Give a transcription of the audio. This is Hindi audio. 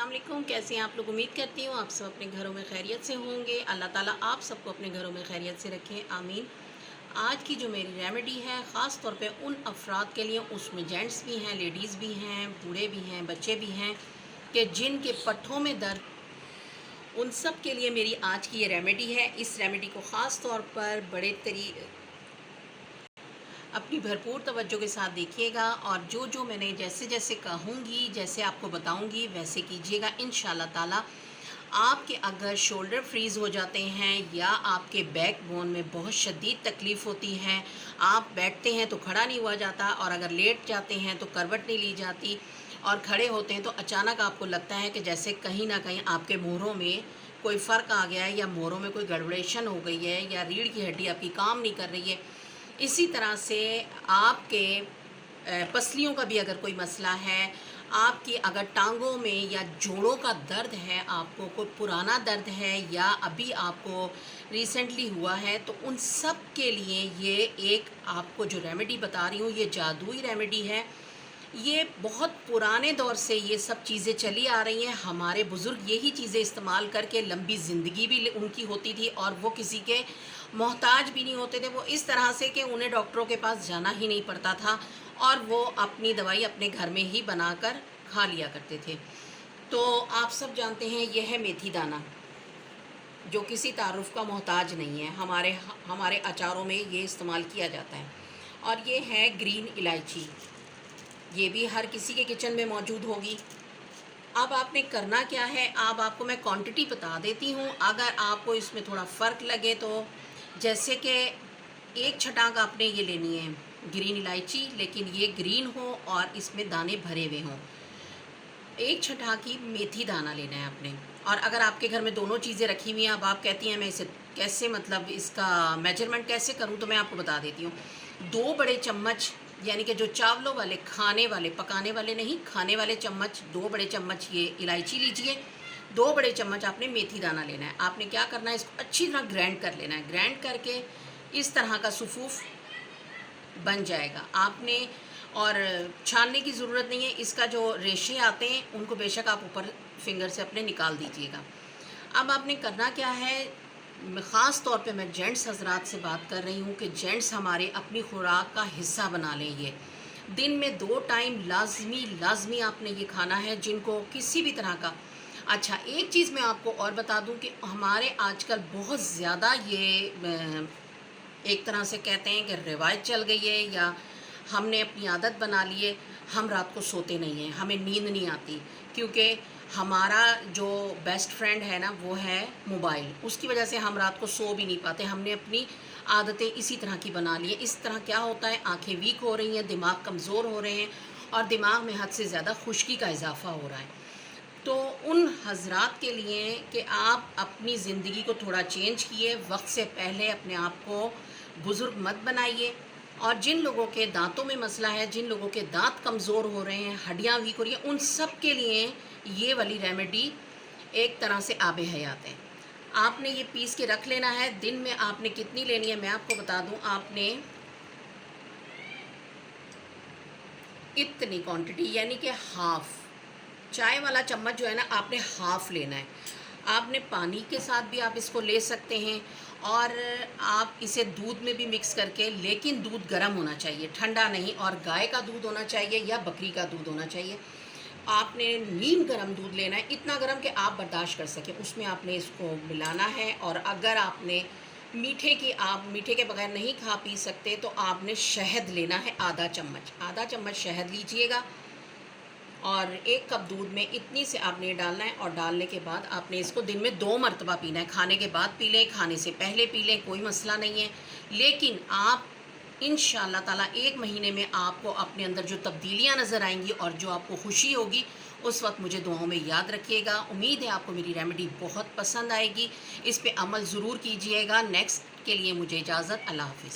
अस्सलाम वालेकुम। कैसे हैं आप लोग? उम्मीद करती हूँ आप सब अपने घरों में खैरियत से होंगे। अल्लाह ताला आप सबको अपने घरों में खैरियत से रखें, आमीन। आज की जो मेरी रेमेडी है ख़ास तौर पे उन अफराद के लिए, उसमें जेंट्स भी हैं, लेडीज़ भी हैं, बूढ़े भी हैं, बच्चे भी हैं, कि जिनके पट्ठों में दर्द, उन सब के लिए मेरी आज की ये रेमेडी है। इस रेमेडी को ख़ास तौर पर अपनी भरपूर तवज्जो के साथ देखिएगा और जो जो मैंने जैसे जैसे कहूँगी, जैसे आपको बताऊँगी वैसे कीजिएगा। इंशाल्लाह ताला आपके अगर शोल्डर फ्रीज़ हो जाते हैं या आपके बैक बोन में बहुत शदीद तकलीफ़ होती है, आप बैठते हैं तो खड़ा नहीं हुआ जाता, और अगर लेट जाते हैं तो करवट नहीं ली जाती, और खड़े होते हैं तो अचानक आपको लगता है कि जैसे कहीं ना कहीं आपके मोहरों में कोई फ़र्क आ गया है, या मोहरों में कोई गड़बड़ेशन हो गई है, या रीढ़ की हड्डी आपकी काम नहीं कर रही है। इसी तरह से आपके पसलियों का भी अगर कोई मसला है, आपकी अगर टांगों में या जोड़ों का दर्द है, आपको कोई पुराना दर्द है या अभी आपको रिसेंटली हुआ है, तो उन सब के लिए ये एक आपको जो रेमेडी बता रही हूँ ये जादुई रेमेडी है। ये बहुत पुराने दौर से ये सब चीज़ें चली आ रही हैं। हमारे बुज़ुर्ग यही चीज़ें इस्तेमाल करके लंबी ज़िंदगी भी उनकी होती थी, और वो किसी के मोहताज भी नहीं होते थे। वो इस तरह से कि उन्हें डॉक्टरों के पास जाना ही नहीं पड़ता था, और वो अपनी दवाई अपने घर में ही बनाकर खा लिया करते थे। तो आप सब जानते हैं ये है मेथी दाना, जो किसी तारुफ़ का मोहताज नहीं है। हमारे अचारों में ये इस्तेमाल किया जाता है। और ये है ग्रीन इलायची, ये भी हर किसी के किचन में मौजूद होगी। अब आपने करना क्या है, अब आपको मैं क्वांटिटी बता देती हूँ। अगर आपको इसमें थोड़ा फ़र्क लगे तो जैसे कि एक छटाक आपने ये लेनी है ग्रीन इलायची, लेकिन ये ग्रीन हो और इसमें दाने भरे हुए हों। एक छटाकी मेथी दाना लेना है आपने। और अगर आपके घर में दोनों चीज़ें रखी हुई हैं, अब आप कहती हैं मैं इसे कैसे, मतलब इसका मेजरमेंट कैसे करूं, तो मैं आपको बता देती हूँ। 2 बड़े चम्मच, यानी कि जो चावलों वाले, खाने वाले, पकाने वाले नहीं, खाने वाले चम्मच, 2 बड़े चम्मच ये इलायची लीजिए। 2 बड़े चम्मच आपने मेथी दाना लेना है। आपने क्या करना है, इसको अच्छी तरह ग्राइंड कर लेना है। ग्राइंड करके इस तरह का सुफूफ बन जाएगा आपने, और छानने की ज़रूरत नहीं है। इसका जो रेशे आते हैं उनको बेशक आप ऊपर फिंगर से अपने निकाल दीजिएगा। अब आपने करना क्या है, ख़ास तौर पे मैं जेंट्स हजरात से बात कर रही हूँ कि जेंट्स हमारे अपनी खुराक का हिस्सा बना लें। ये दिन में 2 टाइम लाजमी आपने ये खाना है, जिनको किसी भी तरह का। अच्छा, एक चीज़ मैं आपको और बता दूं कि हमारे आजकल बहुत ज़्यादा ये एक तरह से कहते हैं कि रिवायत चल गई है, या हमने अपनी आदत बना ली है। हम रात को सोते नहीं हैं, हमें नींद नहीं आती, क्योंकि हमारा जो बेस्ट फ्रेंड है ना वो है मोबाइल। उसकी वजह से हम रात को सो भी नहीं पाते। हमने अपनी आदतें इसी तरह की बना ली है। इस तरह क्या होता है, आंखें वीक हो रही हैं, दिमाग कमज़ोर हो रहे हैं, और दिमाग में हद से ज़्यादा खुश्की का इजाफ़ा हो रहा है। तो उन हजरात के लिए कि आप अपनी ज़िंदगी को थोड़ा चेंज किए, वक्त से पहले अपने आप को बुज़ुर्ग मत बनाइए। और जिन लोगों के दांतों में मसला है, जिन लोगों के दांत कमज़ोर हो रहे हैं, हड्डियां वीक हो रही हैं, उन सब के लिए ये वाली रेमेडी एक तरह से आबे हयात है। आपने ये पीस के रख लेना है। दिन में आपने कितनी लेनी है मैं आपको बता दूं। आपने इतनी क्वांटिटी, यानी कि हाफ़ चाय वाला चम्मच जो है ना, आपने हाफ़ लेना है। आपने पानी के साथ भी आप इसको ले सकते हैं, और आप इसे दूध में भी मिक्स करके, लेकिन दूध गर्म होना चाहिए, ठंडा नहीं। और गाय का दूध होना चाहिए या बकरी का दूध होना चाहिए। आपने नीम गर्म दूध लेना है, इतना गर्म कि आप बर्दाश्त कर सकें। उसमें आपने इसको मिलाना है। और अगर आपने आप मीठे के बगैर नहीं खा पी सकते, तो आपने शहद लेना है, आधा चम्मच शहद लीजिएगा। और 1 कप दूध में इतनी से आपने डालना है। और डालने के बाद आपने इसको दिन में 2 मरतबा पीना है। खाने के बाद पी लें, खाने से पहले पी लें, कोई मसला नहीं है। लेकिन आप इंशाअल्लाह ताला 1 महीने में आपको अपने अंदर जो तब्दीलियां नज़र आएंगी और जो आपको खुशी होगी, उस वक्त मुझे दुआओं में याद रखिएगा। उम्मीद है आपको मेरी रेमेडी बहुत पसंद आएगी। इस पे अमल ज़रूर कीजिएगा। नेक्स्ट के लिए मुझे इजाज़त। अल्लाह हाफ़िज़।